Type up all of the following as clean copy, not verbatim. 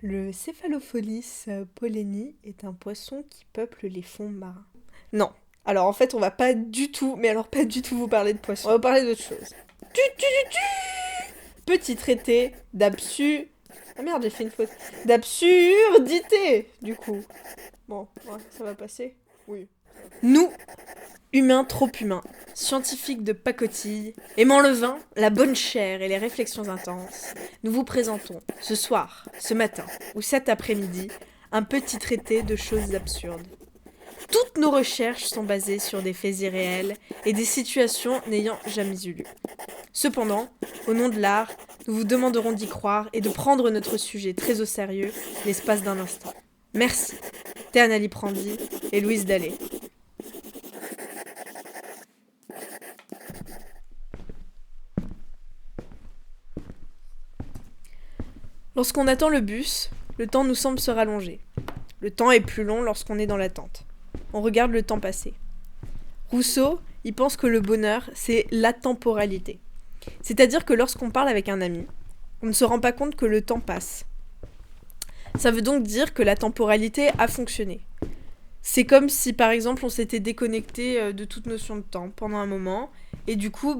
Le Céphalopholis polleni est un poisson qui peuple les fonds marins. Non. Alors en fait, on va pas du tout, mais alors pas du tout vous parler de poissons. On va vous parler d'autre chose. Petit traité d'absu... Ah merde, j'ai fait une faute. D'absurdité, du coup. Bon, ouais, ça va passer. Oui. Nous, humains trop humains, scientifiques de pacotille, aimant le vin, la bonne chair et les réflexions intenses, nous vous présentons, ce soir, ce matin ou cet après-midi, un petit traité de choses absurdes. Toutes nos recherches sont basées sur des faits irréels et des situations n'ayant jamais eu lieu. Cependant, au nom de l'art, nous vous demanderons d'y croire et de prendre notre sujet très au sérieux l'espace d'un instant. Merci. Théana Liprandi et Louise Dallet. Lorsqu'on attend le bus, le temps nous semble se rallonger. Le temps est plus long lorsqu'on est dans l'attente. On regarde le temps passer. Rousseau, il pense que le bonheur, c'est l'atemporalité. C'est-à-dire que lorsqu'on parle avec un ami, on ne se rend pas compte que le temps passe. Ça veut donc dire que la temporalité a fonctionné. C'est comme si, par exemple, on s'était déconnecté de toute notion de temps pendant un moment, et du coup,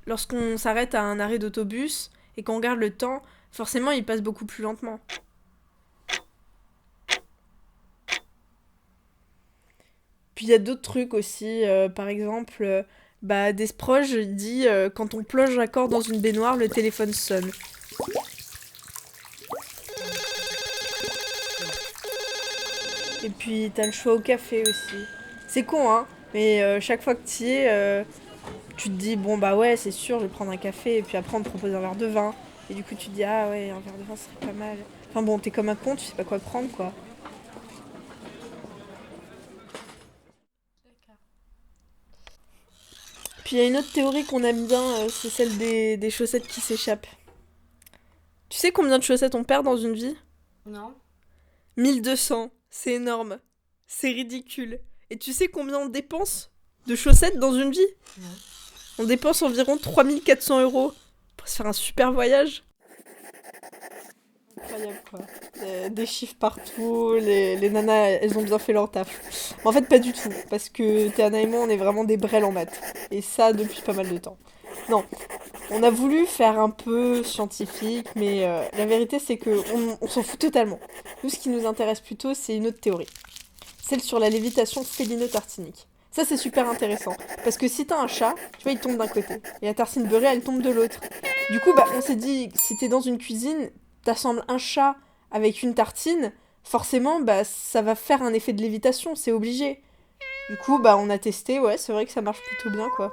lorsqu'on s'arrête à un arrêt d'autobus et qu'on regarde le temps, forcément, il passe beaucoup plus lentement. Puis il y a d'autres trucs aussi, par exemple, Desproges dit quand on plonge un corps dans une baignoire, le téléphone sonne. Et puis t'as le choix au café aussi. C'est con, hein, mais chaque fois que tu y es, tu te dis bon bah ouais, c'est sûr, je vais prendre un café, et puis après on te propose un verre de vin. Et du coup tu te dis ah ouais, un verre de vin ce serait pas mal. Enfin bon, t'es comme un con, tu sais pas quoi prendre quoi. Puis il y a une autre théorie qu'on aime bien, c'est celle des chaussettes qui s'échappent. Tu sais combien de chaussettes on perd dans une vie? Non. 1200, c'est énorme. C'est ridicule. Et tu sais combien on dépense de chaussettes dans une vie? Non. On dépense environ 3400 € pour se faire un super voyage. Incroyable quoi. Des chiffres partout, les nanas elles ont bien fait leur taf. En fait pas du tout, parce que Théana et moi on est vraiment des brels en maths. Et ça depuis pas mal de temps. Non, on a voulu faire un peu scientifique, mais la vérité c'est que on s'en fout totalement. Nous ce qui nous intéresse plutôt c'est une autre théorie. Celle sur la lévitation félino-tartinique. Ça c'est super intéressant, parce que si t'as un chat, tu vois il tombe d'un côté, et la tartine beurrée elle tombe de l'autre. Du coup on s'est dit, si t'es dans une cuisine, t'assembles un chat avec une tartine, forcément ça va faire un effet de lévitation, c'est obligé. Du coup on a testé, ouais c'est vrai que ça marche plutôt bien quoi.